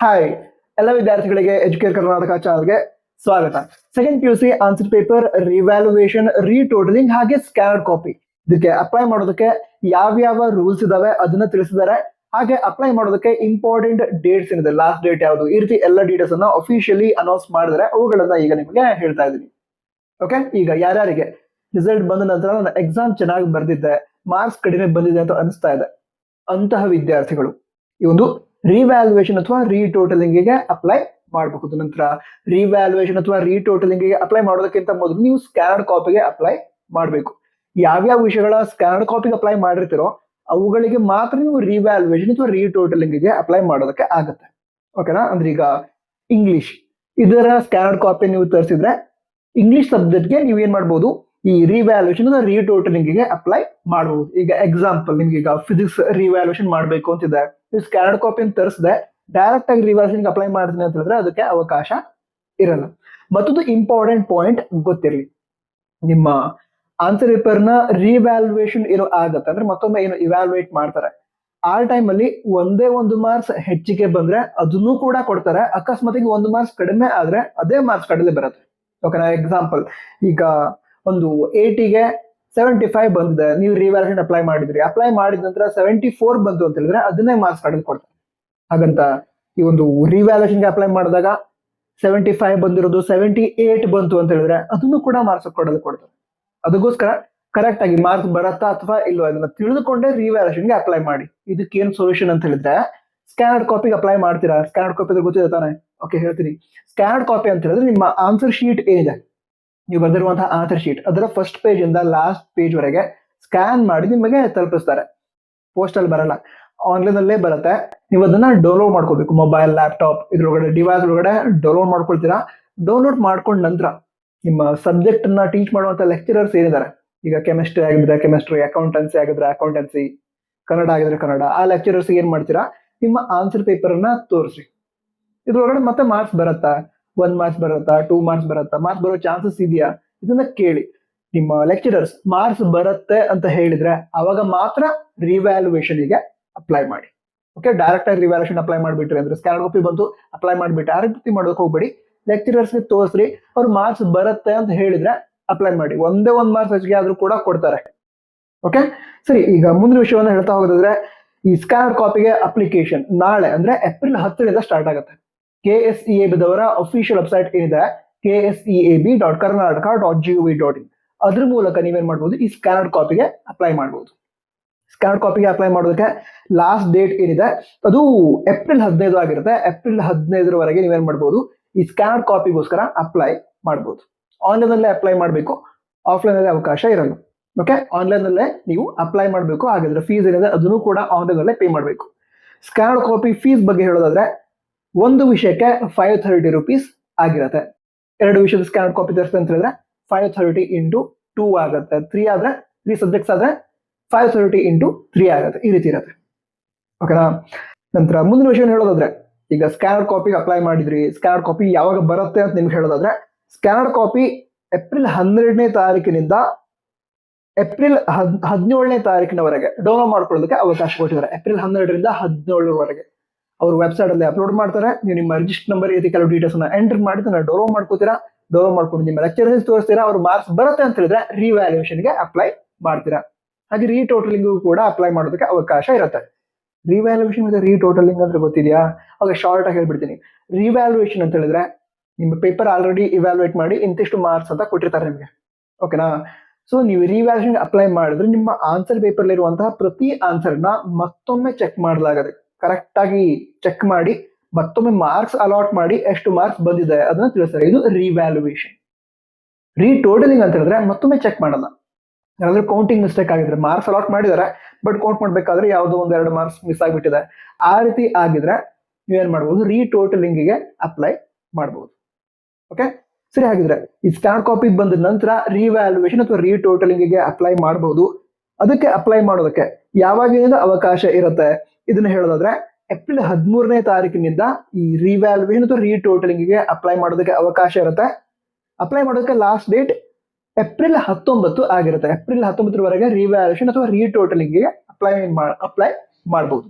Hi ಎಲ್ಲ ವಿದ್ಯಾರ್ಥಿಗಳಿಗೆ Educare Karnataka ಚಾನಲ್ಗೆ ಸ್ವಾಗತ. Second PUC answer paper revaluation, retotalling ಹಾಗೆ ಸ್ಕ್ಯಾನರ್ಡ್ ಕಾಪಿ ಇದಕ್ಕೆ ಅಪ್ಲೈ ಮಾಡೋದಕ್ಕೆ ಯಾವ್ಯಾವ ರೂಲ್ಸ್ ಇದಾವೆ ಅದನ್ನ ತಿಳಿಸಿದ್ದಾರೆ. ಹಾಗೆ ಅಪ್ಲೈ ಮಾಡೋದಕ್ಕೆ ಇಂಪಾರ್ಟೆಂಟ್ ಡೇಟ್ಸ್ ಏನಿದೆ, ಲಾಸ್ಟ್ ಡೇಟ್ ಯಾವುದು, ಈ ರೀತಿ ಎಲ್ಲ ಡೀಟೇಲ್ಸ್ ಅನ್ನ ಅಫಿಷಿಯಲಿ ಅನೌನ್ಸ್ ಮಾಡಿದ್ರೆ ಅವುಗಳನ್ನ ಈಗ ನಿಮಗೆ ಹೇಳ್ತಾ ಇದ್ದೀನಿ. ಓಕೆ, ಈಗ ಯಾರ್ಯಾರಿಗೆ ರಿಸಲ್ಟ್ ಬಂದ ನಂತರ ನನ್ನ ಎಕ್ಸಾಮ್ ಚೆನ್ನಾಗಿ ಬರ್ದಿದ್ದೆ, ಮಾರ್ಕ್ಸ್ ಕಡಿಮೆ ಬಂದಿದೆ ಅಂತ ಅನಿಸ್ತಾ ಇದೆ ಅಂತಹ ವಿದ್ಯಾರ್ಥಿಗಳು ಈ ಒಂದು ರಿವ್ಯಾಲ್ಯೂಯೇಷನ್ ಅಥವಾ ರೀಟೋಟಲಿಂಗ್ ಗೆ ಅಪ್ಲೈ ಮಾಡಬಹುದು. ನಂತರ ರಿವ್ಯಾಲ್ಯೂಯೇಷನ್ ಅಥವಾ ರೀಟೋಟಲಿಂಗ್ ಗೆ ಅಪ್ಲೈ ಮಾಡೋದಕ್ಕಿಂತ ಮೊದಲು ನೀವು ಸ್ಕ್ಯಾನರ್ಡ್ ಕಾಪಿಗೆ ಅಪ್ಲೈ ಮಾಡಬೇಕು. ಯಾವ್ಯಾವ ವಿಷಯಗಳ ಸ್ಕ್ಯಾನರ್ಡ್ ಕಾಪಿಗೆ ಅಪ್ಲೈ ಮಾಡಿರ್ತೀರೋ ಅವುಗಳಿಗೆ ಮಾತ್ರ ನೀವು ರಿವ್ಯಾಲ್ಯೂಯೇಷನ್ ಅಥವಾ ರೀಟೋಟಲಿಂಗ್ ಗೆ ಅಪ್ಲೈ ಮಾಡೋದಕ್ಕೆ ಆಗುತ್ತೆ. ಓಕೆನಾ? ಅಂದ್ರೆ ಈಗ ಇಂಗ್ಲಿಷ್ ಇದರ ಸ್ಕ್ಯಾನರ್ಡ್ ಕಾಪಿ ನೀವು ತರಿಸಿದ್ರೆ ಇಂಗ್ಲಿಷ್ ಸಬ್ಜೆಕ್ಟ್ಗೆ ನೀವು ಏನ್ ಮಾಡ್ಬೋದು, ಈ ರಿವ್ಯಾಲ್ಯೂಯೇಷನ್ ಅಥವಾ ರೀಟೋಟಲಿಂಗ್ ಗೆ ಅಪ್ಲೈ ಮಾಡಬಹುದು. ಈಗ ಎಕ್ಸಾಂಪಲ್, ನಿಮ್ಗೆ ಈಗ ಫಿಸಿಕ್ಸ್ ರಿವ್ಯಾಲ್ಯೂಯೇಷನ್ ಮಾಡಬೇಕು ಅಂತಿದೆ, ನೀವು ಸ್ಕ್ಯಾನರ್ಡ್ ಕಾಪಿಯನ್ನು ತರಿಸಿದೆ ಡೈರೆಕ್ಟ್ ಆಗಿ ರಿವ್ಯಾಲ್ಯೂಯೇಷನ್ ಅಪ್ಲೈ ಮಾಡ್ತೀನಿ ಅಂತ ಹೇಳಿದ್ರೆ ಅದಕ್ಕೆ ಅವಕಾಶ ಇರಲ್ಲ. ಮತ್ತೊಂದು ಇಂಪಾರ್ಟೆಂಟ್ ಪಾಯಿಂಟ್ ಗೊತ್ತಿರಲಿ, ನಿಮ್ಮ ಆನ್ಸರ್ ಪೇಪರ್ ನ ರಿವ್ಯಾಲ್ಯೂಯೇಷನ್ ಏನೋ ಆಗತ್ತೆ ಅಂದ್ರೆ ಮತ್ತೊಮ್ಮೆ ಏನು ಇವ್ಯಾಲ್ಯೂಯೇಟ್ ಮಾಡ್ತಾರೆ, ಆ ಟೈಮ್ ಅಲ್ಲಿ ಒಂದೇ ಒಂದು ಮಾರ್ಕ್ಸ್ ಹೆಚ್ಚಿಗೆ ಬಂದ್ರೆ ಅದನ್ನು ಕೂಡ ಕೊಡ್ತಾರೆ. ಅಕಸ್ಮಾತ್ ಒಂದು ಮಾರ್ಕ್ಸ್ ಕಡಿಮೆ ಆದ್ರೆ ಅದೇ ಮಾರ್ಕ್ಸ್ ಕಡಿಮೆ ಬರುತ್ತೆ. ಓಕೆನಾ? ಎಕ್ಸಾಂಪಲ್, ಈಗ ಒಂದು 80ಗೆ 75 ಬಂದಿದೆ, ನೀವು ರಿವ್ಯಾಲ್ಯೂಯೇಷನ್ ಅಪ್ಲೈ ಮಾಡಿದ್ರಿ, ಅಪ್ಲೈ ಮಾಡಿದ ನಂತರ 74 ಬಂತು ಅಂತ ಹೇಳಿದ್ರೆ ಅದನ್ನೇ ಮಾರ್ಕ್ಸ್ ಕಡಿಮೆ ಕೊಡ್ತಾರೆ. ಹಾಗಂತ ಈ ಒಂದು ರಿವ್ಯಾಲ್ಯೂಯೇಷನ್ಗೆ ಅಪ್ಲೈ ಮಾಡಿದಾಗ 75 ಬಂದಿರೋದು 78 ಬಂತು ಅಂತ ಹೇಳಿದ್ರೆ ಅದನ್ನು ಕೂಡ ಮಾರ್ಕ್ಸ್ ಕೊಡ್ತಾರೆ. ಅದಕ್ಕೋಸ್ಕರ ಕರೆಕ್ಟ್ ಆಗಿ ಮಾರ್ಕ್ಸ್ ಬರತ್ತಾ ಅಥವಾ ಇಲ್ವಾ ಅದನ್ನ ತಿಳಿದುಕೊಂಡೇ ರಿವ್ಯಾಲ್ಯೂಯೇಷನ್ಗೆ ಅಪ್ಲೈ ಮಾಡಿ. ಇದಕ್ಕೆ ಏನ್ ಸೊಲ್ಯೂಷನ್ ಅಂತ ಹೇಳಿದ್ರೆ, ಸ್ಕ್ಯಾನರ್ಡ್ ಕಾಪಿಗೆ ಅಪ್ಲೈ ಮಾಡ್ತೀರಾ? ಸ್ಕ್ಯಾನರ್ಡ್ ಕಾಪಿ ಗೊತ್ತಿದೆ ತಾನೆ? ಓಕೆ, ಹೇಳ್ತೀನಿ. ಸ್ಕ್ಯಾನರ್ಡ್ ಕಾಪಿ ಅಂತ ಹೇಳಿದ್ರೆ ನಿಮ್ಮ ಆನ್ಸರ್ ಶೀಟ್ ಏನಿದೆ, ನೀವು ಬರೆದಿರುವಂತಹ ಆನ್ಸರ್ ಶೀಟ್ ಅದರ ಫಸ್ಟ್ ಪೇಜ್ ಇಂದ ಲಾಸ್ಟ್ ಪೇಜ್ ವರೆಗೆ ಸ್ಕ್ಯಾನ್ ಮಾಡಿ ನಿಮಗೆ ತಲುಪಿಸ್ತಾರೆ. ಪೋಸ್ಟಲ್ ಬರಲ್ಲ, ಆನ್ಲೈನ್ ಅಲ್ಲೇ ಬರುತ್ತೆ. ನೀವು ಅದನ್ನ ಡೌನ್ಲೋಡ್ ಮಾಡ್ಕೋಬೇಕು. ಮೊಬೈಲ್, ಲ್ಯಾಪ್ಟಾಪ್ ಇದ್ರೊಳಗಡೆ ಡಿವೈಸ್ ಒಳಗಡೆ ಡೌನ್ಲೋಡ್ ಮಾಡ್ಕೊಳ್ತೀರಾ. ಡೌನ್ಲೋಡ್ ಮಾಡ್ಕೊಂಡ ನಂತರ ನಿಮ್ಮ ಸಬ್ಜೆಕ್ಟ್ ಅನ್ನ ಟೀಚ್ ಮಾಡುವಂತ ಲೆಕ್ಚರರ್ಸ್ ಏನಿದ್ದಾರೆ, ಈಗ ಕೆಮಿಸ್ಟ್ರಿ ಆಗಿದ್ರೆ ಕೆಮಿಸ್ಟ್ರಿ, ಅಕೌಂಟೆನ್ಸಿ ಆಗಿದ್ರೆ ಅಕೌಂಟೆನ್ಸಿ, ಕನ್ನಡ ಆಗಿದ್ರೆ ಕನ್ನಡ, ಆ ಲೆಕ್ಚರರ್ಸ್ ಏನ್ ಮಾಡ್ತೀರಾ, ನಿಮ್ಮ ಆನ್ಸರ್ ಪೇಪರ್ ಅನ್ನ ತೋರಿಸಿ. ಇದ್ರೊಳಗಡೆ ಮತ್ತೆ ಮಾರ್ಕ್ಸ್ ಬರುತ್ತಾ, 1 ಮಾರ್ಕ್ಸ್ ಬರುತ್ತಾ, 2 ಮಾರ್ಕ್ಸ್ ಬರುತ್ತಾ, ಮಾರ್ಕ್ಸ್ ಬರೋ ಚಾನ್ಸಸ್ ಇದೆಯಾ, ಇದನ್ನ ಕೇಳಿ. ನಿಮ್ಮ ಲೆಕ್ಚರರ್ಸ್ ಮಾರ್ಕ್ಸ್ ಬರುತ್ತೆ ಅಂತ ಹೇಳಿದ್ರೆ ಅವಾಗ ಮಾತ್ರ ರಿವ್ಯಾಲ್ಯೂಯೇಷನ್ ಗೆ ಅಪ್ಲೈ ಮಾಡಿ. ಓಕೆ, ಡೈರೆಕ್ಟ್ ಆಗಿ ರಿವ್ಯಾಲ್ಯೂಯೇಷನ್ ಅಪ್ಲೈ ಮಾಡ್ಬಿಟ್ರಿ ಅಂದ್ರೆ ಸ್ಕ್ಯಾನ್ ಕಾಪಿ ಬಂತು ಅಪ್ಲೈ ಮಾಡ್ಬಿಟ್ಟು ಆ ರೀತಿ ಮಾಡೋದಕ್ಕೆ ಹೋಗ್ಬೇಡಿ. ಲೆಕ್ಚರರ್ಸ್ ಗೆ ತೋರಿಸ್ರಿ, ಅವ್ರು ಮಾರ್ಕ್ಸ್ ಬರುತ್ತೆ ಅಂತ ಹೇಳಿದ್ರೆ ಅಪ್ಲೈ ಮಾಡಿ. ಒಂದೇ ಒಂದು ಮಾರ್ಕ್ಸ್ ಹೆಚ್ಚಿಗೆ ಆದ್ರೂ ಕೂಡ ಕೊಡ್ತಾರೆ. ಓಕೆ, ಸರಿ. ಈಗ ಮುಂದಿನ ವಿಷಯವನ್ನ ಹೇಳ್ತಾ ಹೋಗೋದಾದ್ರೆ, ಈ ಸ್ಕ್ಯಾನರ್ಡ್ ಕಾಪಿಗೆ ಅಪ್ಲಿಕೇಶನ್ ನಾಳೆ ಅಂದ್ರೆ ಏಪ್ರಿಲ್ 10ರಿಂದ ಸ್ಟಾರ್ಟ್ ಆಗುತ್ತೆ. KSEAB ದವರ ಅಫಿಷಿಯಲ್ ವೆಬ್ಸೈಟ್ ಏನಿದೆ KSEAB.karnataka.gov.in, ಅದ್ರ ಮೂಲಕ ನೀವೇನ್ ಮಾಡ್ಬೋದು, ಈ ಸ್ಕ್ಯಾನರ್ಡ್ ಕಾಪಿಗೆ ಅಪ್ಲೈ ಮಾಡ್ಬೋದು. ಸ್ಕ್ಯಾನರ್ಡ್ ಕಾಪಿಗೆ ಅಪ್ಲೈ ಮಾಡೋದಕ್ಕೆ ಲಾಸ್ಟ್ ಡೇಟ್ ಏನಿದೆ ಅದು ಏಪ್ರಿಲ್ 15 ಆಗಿರುತ್ತೆ. ಏಪ್ರಿಲ್ 15ರವರೆಗೆ ನೀವೇನ್ ಮಾಡ್ಬೋದು, ಈ ಸ್ಕ್ಯಾನರ್ಡ್ ಕಾಪಿಗೋಸ್ಕರ ಅಪ್ಲೈ ಮಾಡ್ಬೋದು. ಆನ್ಲೈನ್ ಅಲ್ಲೇ ಅಪ್ಲೈ ಮಾಡಬೇಕು, ಆಫ್ಲೈನ್ ಅಲ್ಲಿ ಅವಕಾಶ ಇರಲ್ಲ. ಓಕೆ, ಆನ್ಲೈನ್ ಅಲ್ಲೇ ನೀವು ಅಪ್ಲೈ ಮಾಡಬೇಕು. ಹಾಗಾದ್ರೆ ಫೀಸ್ ಏನಿದೆ ಅದನ್ನು ಕೂಡ ಆನ್ಲೈನ್ ಅಲ್ಲೇ ಪೇ ಮಾಡಬೇಕು. ಸ್ಕ್ಯಾನರ್ಡ್ ಕಾಪಿ ಫೀಸ್ ಬಗ್ಗೆ ಹೇಳೋದಾದ್ರೆ ಒಂದು ವಿಷಯಕ್ಕೆ 530 rupees ಆಗಿರುತ್ತೆ. 2 ವಿಷಯದ ಸ್ಕ್ಯಾನರ್ಡ್ ಕಾಪಿ ತರಿಸ್ತೇನೆ ಅಂತ ಹೇಳಿದ್ರೆ 530 into 2 ಆಗುತ್ತೆ. 3 ಆದ್ರೆ 3 ಸಬ್ಜೆಕ್ಟ್ಸ್ ಆದ್ರೆ 530 into 3 ಆಗುತ್ತೆ. ಈ ರೀತಿ ಇರುತ್ತೆ. ಓಕೆನಾ? ನಂತರ ಮುಂದಿನ ವಿಷಯ ಹೇಳೋದಾದ್ರೆ, ಈಗ ಸ್ಕ್ಯಾನರ್ಡ್ ಕಾಪಿಗೆ ಅಪ್ಲೈ ಮಾಡಿದ್ರಿ, ಸ್ಕ್ಯಾನರ್ಡ್ ಕಾಪಿ ಯಾವಾಗ ಬರುತ್ತೆ ಅಂತ ನಿಮ್ಗೆ ಹೇಳೋದಾದ್ರೆ, ಸ್ಕ್ಯಾನರ್ಡ್ ಕಾಪಿ ಏಪ್ರಿಲ್ 12ನೇ ತಾರೀಕಿನಿಂದ ಏಪ್ರಿಲ್ 17ನೇ ತಾರೀಕಿನವರೆಗೆ ಡೌನ್ಲೋಡ್ ಮಾಡ್ಕೊಳ್ಳೋದಕ್ಕೆ ಅವಕಾಶ ಕೊಟ್ಟಿದ್ದಾರೆ. ಏಪ್ರಿಲ್ 12ರಿಂದ 17ರವರೆಗೆ ಅವರು ವೆಬ್ಸೈಟ್ ಅಲ್ಲಿ ಅಪ್ಲೋಡ್ ಮಾಡ್ತಾರೆ. ನೀವು ನಿಮ್ಮ ರಿಜಿಸ್ಟರ್ ನಂಬರ್ ಈ ಕೆಲವು ಡೀಟೇಲ್ಸ್ ಅನ್ನ ಎಂಟರ್ ಮಾಡಿ ಡೌನ್ಲೋಡ್ ಮಾಡ್ಕೋತೀರಾ. ಡೌನ್ಲೋಡ್ ಮಾಡ್ಕೊಂಡು ನಿಮ್ಮ ಲೆಕ್ಚರ್ಸ್ ತೋರಿಸ್ತೀರಾ. ಅವ್ರು ಮಾರ್ಕ್ಸ್ ಬರುತ್ತೆ ಅಂತ ಹೇಳಿದ್ರೆ ರಿವ್ಯಾಲ್ಯೂಯೇಷನ್ ಗೆ ಅಪ್ಲೈ ಮಾಡ್ತೀರಾ. ಹಾಗೆ ರೀಟೋಟಲಿಂಗ್ ಕೂಡ ಅಪ್ಲೈ ಮಾಡೋದಕ್ಕೆ ಅವಕಾಶ ಇರುತ್ತೆ. ರಿವ್ಯಾಲ್ಯೂಯೇಷನ್ ಮತ್ತೆ ರೀಟೋಟಲಿಂಗ್ ಅಂದ್ರೆ ಗೊತ್ತಿದೆಯಾ? ಅವಾಗ ಶಾರ್ಟ್ ಆಗಿ ಹೇಳ್ಬಿಡ್ತೀನಿ. ರಿವ್ಯಾಲ್ಯೂಯೇಷನ್ ಅಂತ ಹೇಳಿದ್ರೆ ನಿಮ್ಮ ಪೇಪರ್ ಆಲ್ರೆಡಿ ಇವ್ಯಾಲ್ಯೂಯೇಟ್ ಮಾಡಿ ಇಂತಿಷ್ಟು ಮಾರ್ಕ್ಸ್ ಅಂತ ಕೊಟ್ಟಿರ್ತಾರೆ ನಿಮಗೆ. ಓಕೆನಾ? ಸೊ ನೀವು ರಿವ್ಯಾಲ್ಯೂಯೇಷನ್ ಅಪ್ಲೈ ಮಾಡಿದ್ರೆ ನಿಮ್ಮ ಆನ್ಸರ್ ಪೇಪರ್ ಇರುವಂತಹ ಪ್ರತಿ ಆನ್ಸರ್ ನ ಮತ್ತೊಮ್ಮೆ ಚೆಕ್ ಮಾಡಲಾಗದೆ, ಕರೆಕ್ಟ್ ಆಗಿ ಚೆಕ್ ಮಾಡಿ ಮತ್ತೊಮ್ಮೆ ಮಾರ್ಕ್ಸ್ ಅಲಾಟ್ ಮಾಡಿ ಎಷ್ಟು ಮಾರ್ಕ್ಸ್ ಬಂದಿದೆ ಅದನ್ನ ತಿಳಿಸ್ತಾರೆ. ಇದು ರಿವ್ಯಾಲ್ಯೂಯೇಷನ್. ರೀಟೋಟಲಿಂಗ್ ಅಂತ ಹೇಳಿದ್ರೆ ಮತ್ತೊಮ್ಮೆ ಚೆಕ್ ಮಾಡಲ್ಲ. ಯಾರಾದ್ರೂ ಕೌಂಟಿಂಗ್ ಮಿಸ್ಟೇಕ್ ಆಗಿದ್ರೆ, ಮಾರ್ಕ್ಸ್ ಅಲಾಟ್ ಮಾಡಿದ್ದಾರೆ ಬಟ್ ಕೌಂಟ್ ಮಾಡ್ಬೇಕಾದ್ರೆ ಯಾವುದೋ 1-2 ಮಾರ್ಕ್ಸ್ ಮಿಸ್ ಆಗಿಬಿಟ್ಟಿದೆ, ಆ ರೀತಿ ಆಗಿದ್ರೆ ನೀವೇನ್ ಮಾಡ್ಬೋದು, ರೀಟೋಟಲಿಂಗ್ ಗೆ ಅಪ್ಲೈ ಮಾಡ್ಬೋದು. ಓಕೆ, ಸರಿ. ಹಾಗಿದ್ರೆ ಈ ಸ್ಕ್ಯಾನರ್ಡ್ ಕಾಪಿ ಬಂದ ನಂತರ ರಿವ್ಯಾಲ್ಯೂಯೇಷನ್ ಅಥವಾ ರೀಟೋಟಲಿಂಗ್ ಗೆ ಅಪ್ಲೈ ಮಾಡಬಹುದು. ಅದಕ್ಕೆ ಅಪ್ಲೈ ಮಾಡೋದಕ್ಕೆ ಯಾವಾಗಿನಿಂದ ಅವಕಾಶ ಇರುತ್ತೆ ಇದನ್ನ ಹೇಳೋದಾದ್ರೆ, ಏಪ್ರಿಲ್ 13ನೇ ತಾರೀಕಿನಿಂದ ಈ ರಿವ್ಯಾಲ್ಯೂಯೇಷನ್ ಅಥವಾ ರೀಟೋಟಲಿಂಗ್ ಗೆ ಅಪ್ಲೈ ಮಾಡೋದಕ್ಕೆ ಅವಕಾಶ ಇರುತ್ತೆ. ಅಪ್ಲೈ ಮಾಡೋದಕ್ಕೆ ಲಾಸ್ಟ್ ಡೇಟ್ ಏಪ್ರಿಲ್ 19 ಆಗಿರುತ್ತೆ. ಏಪ್ರಿಲ್ 19ರವರೆಗೆ ರಿವ್ಯಾಲ್ಯೂಯೇಷನ್ ಅಥವಾ ರೀಟೋಟಲಿಂಗ್ ಗೆ ಅಪ್ಲೈ ಮಾಡಬಹುದು.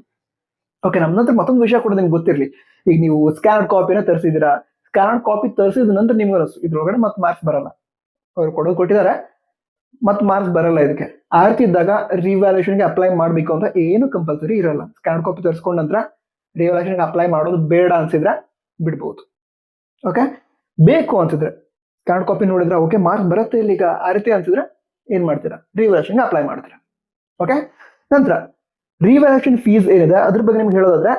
ಓಕೆ, ನಮ್ಮ ನಂತರ ಮತ್ತೊಂದು ವಿಷಯ ಕೂಡ ನಿಮ್ಗೆ ಗೊತ್ತಿರಲಿ. ಈಗ ನೀವು ಸ್ಕ್ಯಾನ್ ಕಾಪಿನ ತರಿಸಿದ್ದೀರಾ, ಸ್ಕ್ಯಾನ್ ಕಾಪಿ ತರಿಸಿದ ನಂತರ ನಿಮ್ಗೆ ಇದ್ರೊಳಗಡೆ ಮತ್ತೆ ಮಾರ್ಕ್ಸ್ ಬರಲ್ಲ. ಅವ್ರು ಕೊಟ್ಟಿದ್ದಾರೆ, ಮತ್ತೆ ಮಾರ್ಕ್ಸ್ ಬರಲ್ಲ ಇದಕ್ಕೆ. ಆ ರೀತಿ ಇದ್ದಾಗ ರಿವ್ಯಾಲ್ಯೂಷನ್ಗೆ ಅಪ್ಲೈ ಮಾಡಬೇಕು ಅಂತ ಏನು ಕಂಪಲ್ಸರಿ ಇರಲ್ಲ. ಸ್ಕ್ಯಾನ್ ಕಾಪಿ ತರಿಸ್ಕೊಂಡ ನಂತರ ರಿವ್ಯಾಲ್ಯೂಷನ್ಗೆ ಅಪ್ಲೈ ಮಾಡೋದು ಬೇಡ ಅನ್ಸಿದ್ರೆ ಬಿಡ್ಬೋದು. ಓಕೆ, ಬೇಕು ಅನ್ಸಿದ್ರೆ ಸ್ಕ್ಯಾನ್ ಕಾಪಿ ನೋಡಿದ್ರೆ ಓಕೆ ಮಾರ್ಕ್ಸ್ ಬರುತ್ತೆ ಇಲ್ಲಿ ಈಗ ಆ ರೀತಿ ಅನ್ಸಿದ್ರೆ ಏನ್ ಮಾಡ್ತೀರಾ, ರಿವ್ಯಾಲ್ಯೂಷನ್ಗೆ ಅಪ್ಲೈ ಮಾಡ್ತೀರಾ. ಓಕೆ, ನಂತರ ರಿವ್ಯಾಲ್ಯೂಷನ್ ಫೀಸ್ ಏನಿದೆ ಅದ್ರ ಬಗ್ಗೆ ನಿಮ್ಗೆ ಹೇಳೋದಾದ್ರೆ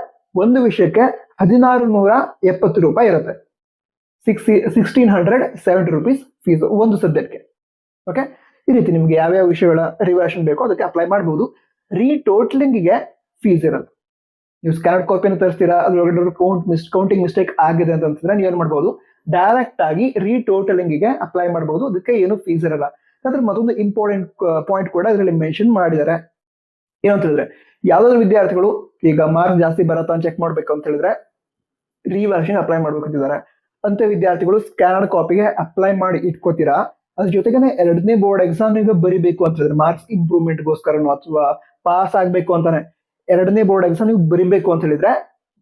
ಒಂದು ವಿಷಯಕ್ಕೆ 1670 ರೂಪಾಯಿ ಇರುತ್ತೆ. 1670 ರೂಪೀಸ್ ಫೀಸ್ ಒಂದು ಸಬ್ಜೆಕ್ಟ್ಗೆ. ಓಕೆ, ಈ ರೀತಿ ನಿಮ್ಗೆ ಯಾವ್ಯಾವ ವಿಷಯಗಳ ರಿವ್ಯಾಲ್ಯೂಷನ್ ಬೇಕೋ ಅದಕ್ಕೆ ಅಪ್ಲೈ ಮಾಡಬಹುದು. ರೀಟೋಟ್ಲಿಂಗ್ಗೆ ಫೀಸ್ ಇರಲ್ಲ. ನೀವು ಸ್ಕ್ಯಾನ್ ಕಾಪಿನ ತರಿಸ್ತೀರಾ, ಅದ್ರೊಳಗಡೆ ಕೌಂಟಿಂಗ್ ಮಿಸ್ಟೇಕ್ ಆಗಿದೆ ಅಂತಂದ್ರೆ ನೀವು ಏನ್ ಮಾಡ್ಬೋದು, ಡೈರೆಕ್ಟ್ ಆಗಿ ರೀಟೋಟಲಿಂಗ್ಗೆ ಅಪ್ಲೈ ಮಾಡಬಹುದು. ಅದಕ್ಕೆ ಏನು ಫೀಸ್ ಇರಲ್ಲ. ಅದ್ರ ಮತ್ತೊಂದು ಇಂಪಾರ್ಟೆಂಟ್ ಪಾಯಿಂಟ್ ಕೂಡ ಇದರಲ್ಲಿ ಮೆನ್ಷನ್ ಮಾಡಿದ್ದಾರೆ. ಏನಂತ ಹೇಳಿದ್ರೆ, ಯಾವ್ದಾದ್ರು ವಿದ್ಯಾರ್ಥಿಗಳು ಈಗ ಮಾರ್ಕ್ಸ್ ಜಾಸ್ತಿ ಬರತ್ತಾ ಅಂತ ಚೆಕ್ ಮಾಡ್ಬೇಕು ಅಂತ ಹೇಳಿದ್ರೆ ರಿವ್ಯಾಲ್ಯೂಷನ್ ಅಪ್ಲೈ ಮಾಡ್ಬೇಕಂತಿದ್ದಾರೆ. ಅಂತ ವಿದ್ಯಾರ್ಥಿಗಳು ಸ್ಕ್ಯಾನ್ ಕಾಪಿಗೆ ಅಪ್ಲೈ ಮಾಡಿ ಇಟ್ಕೋತೀರಾ. ಅದ್ರ ಜೊತೆಗೆ 2ನೇ ಬೋರ್ಡ್ ಎಕ್ಸಾಮ್ ಬರಿಬೇಕು ಅಂತ ಹೇಳಿದ್ರೆ ಮಾರ್ಕ್ಸ್ ಇಂಪ್ರೂವ್ಮೆಂಟ್ಗೋಸ್ಕರನೋ ಅಥವಾ ಪಾಸ್ ಆಗ್ಬೇಕು ಅಂತಾನೆ 2ನೇ ಬೋರ್ಡ್ ಎಕ್ಸಾಮ್ ನೀವು ಬರಿಬೇಕು ಅಂತ ಹೇಳಿದ್ರೆ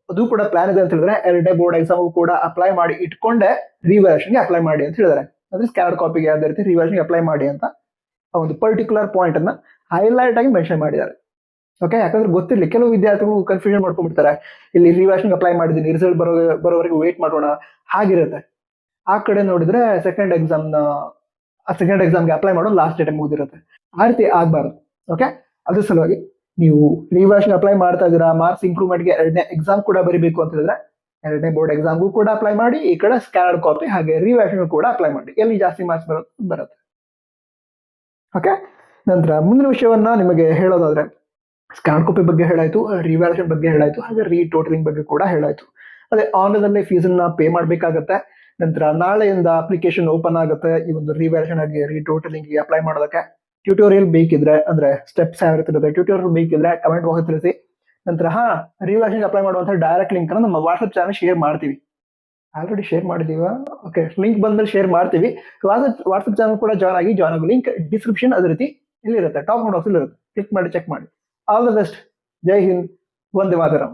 ಅದು ಕೂಡ ಪ್ಲಾನ್ ಇದೆ ಅಂತ ಹೇಳಿದ್ರೆ 2ನೇ ಬೋರ್ಡ್ ಎಕ್ಸಾಮ್ ಕೂಡ ಅಪ್ಲೈ ಮಾಡಿ ಇಟ್ಕೊಂಡೆ ರಿವ್ಯಾಲ್ಯೂಷನ್ಗೆ ಅಪ್ಲೈ ಮಾಡಿ ಅಂತ ಹೇಳಿದ್ದಾರೆ. ಅಂದ್ರೆ ಸ್ಕ್ಯಾನ್ ಕಾಪಿಗೆ ಯಾವ್ದೇ ರೀತಿ ರಿವ್ಯಾಲ್ಯೂಷನ್ಗೆ ಅಪ್ಲೈ ಮಾಡಿ ಅಂತ ಒಂದು ಪರ್ಟಿಕ್ಯುಲರ್ ಪಾಯಿಂಟ್ ಅನ್ನ ಹೈಲೈಟ್ ಆಗಿ ಮೆನ್ಷನ್ ಮಾಡಿದ್ದಾರೆ. ಓಕೆ, ಯಾಕಂದ್ರೆ ಗೊತ್ತಿರಲಿ ಕೆಲವು ವಿದ್ಯಾರ್ಥಿಗಳು ಕನ್ಫ್ಯೂಷನ್ ಮಾಡ್ಕೊಂಡ್ಬಿಡ್ತಾರೆ. ಇಲ್ಲಿ ರಿವ್ಯಾಲ್ಯೂಷನ್ಗೆ ಅಪ್ಲೈ ಮಾಡಿದ್ದೀನಿ, ರಿಸಲ್ಟ್ ಬರೋವರೆಗೂ ವೇಟ್ ಮಾಡೋಣ ಹಾಗಿರುತ್ತೆ. ಆ ಕಡೆ ನೋಡಿದ್ರೆ ಸೆಕೆಂಡ್ ಎಕ್ಸಾಮ್ಗೆ ಅಪ್ಲೈ ಮಾಡೋ ಲಾಸ್ಟ್ ಡೇಟ್ ಮುಗಿದಿರುತ್ತೆ. ಆ ರೀತಿ ಆಗ್ಬಾರ್ದು. ಓಕೆ, ಅದ್ರ ಸಲುವಾಗಿ ನೀವು ರಿವ್ಯಾಲ್ಯೂಷನ್ ಅಪ್ಲೈ ಮಾಡ್ತಾ ಇದ್ದೀರಾ, ಮಾರ್ಕ್ಸ್ ಇಂಪ್ರೂವ್ಮೆಂಟ್ಗೆ 2ನೇ ಎಕ್ಸಾಮ್ ಕೂಡ ಬರೀಬೇಕು ಅಂತ ಹೇಳಿದ್ರೆ 2ನೇ ಬೋರ್ಡ್ ಎಕ್ಸಾಮ್ಗೂ ಕೂಡ ಅಪ್ಲೈ ಮಾಡಿ, ಈ ಕಡೆ ಸ್ಕ್ಯಾನ್ ಕಾಪಿ ಹಾಗೆ ರಿವ್ಯಾಲ್ಯೂಷನ್ ಕೂಡ ಅಪ್ಲೈ ಮಾಡಿ. ಎಲ್ಲಿ ಜಾಸ್ತಿ ಮಾರ್ಕ್ಸ್ ಬರುತ್ತೆ. ಓಕೆ, ನಂತರ ಮುಂದಿನ ವಿಷಯವನ್ನ ನಿಮಗೆ ಹೇಳೋದಾದ್ರೆ ಸ್ಕ್ಯಾನ್ ಕಾಪಿ ಬಗ್ಗೆ ಹೇಳಾಯ್ತು, ರಿವ್ಯಾಲ್ಯೂಷನ್ ಬಗ್ಗೆ ಹೇಳಾಯ್ತು, ಹಾಗೆ ರೀಟೋಟಲಿಂಗ್ ಬಗ್ಗೆ ಕೂಡ ಹೇಳಾಯ್ತು. ಅದೇ ಆನ್ಲೈನ್ ಫೀಸನ್ನ ಪೇ ಮಾಡಬೇಕಾಗತ್ತೆ. ನಂತರ ನಾಳೆಯಿಂದ ಅಪ್ಲಿಕೇಶನ್ ಓಪನ್ ಆಗುತ್ತೆ ಈ ಒಂದು ರಿವ್ಯಾಲ್ಯೂಷನ್ ಆಗಿ ರೀಟೋಟಲಿಂಗ್ ಅಪ್ಲೈ ಮಾಡೋದಕ್ಕೆ. ಟ್ಯೂಟೋರಿಯಲ್ ಬೇಕಿದ್ರೆ ಅಂದ್ರೆ ಸ್ಟೆಪ್ಸ್ ಯಾವ ಇರುತ್ತೆ ಟ್ಯೂಟೋರಿಯಲ್ ಬೇಕಿದ್ರೆ ಕಮೆಂಟ್ ಬಾಕ್ಸ್ ತಿಳಿಸಿ. ನಂತರ ರಿವ್ಯಾಲ್ಯೂಷನ್ ಅಪ್ಲೈ ಮಾಡುವಂತ ಡೈರೆಕ್ಟ್ ಲಿಂಕ್ ಅನ್ನು ನಮ್ಮ ವಾಟ್ಸ್ಆಪ್ ಚಾನಲ್ ಶೇರ್ ಮಾಡ್ತೀವಿ. ಆಲ್ರೆಡಿ ಶೇರ್ ಮಾಡಿದೀವ. ಓಕೆ, ಲಿಂಕ್ ಬಂದ್ಮೇಲೆ ಶೇರ್ ಮಾಡ್ತೀವಿ. ವಾಟ್ಸ್ಆಪ್ ಚಾನಲ್ ಕೂಡ ಜಾಯ್ನ್ ಆಗಿ ಲಿಂಕ್ ಡಿಸ್ಕ್ರಿಪ್ಷನ್ ಅದೇ ರೀತಿ ಇಲ್ಲಿರುತ್ತೆ, ಟಾಪ್ ಬಾಕ್ಸ್ ಇರುತ್ತೆ. ಕ್ಲಿಕ್ ಮಾಡಿ ಚೆಕ್ ಮಾಡಿ. All the best. Jai Hind, Vande Mataram.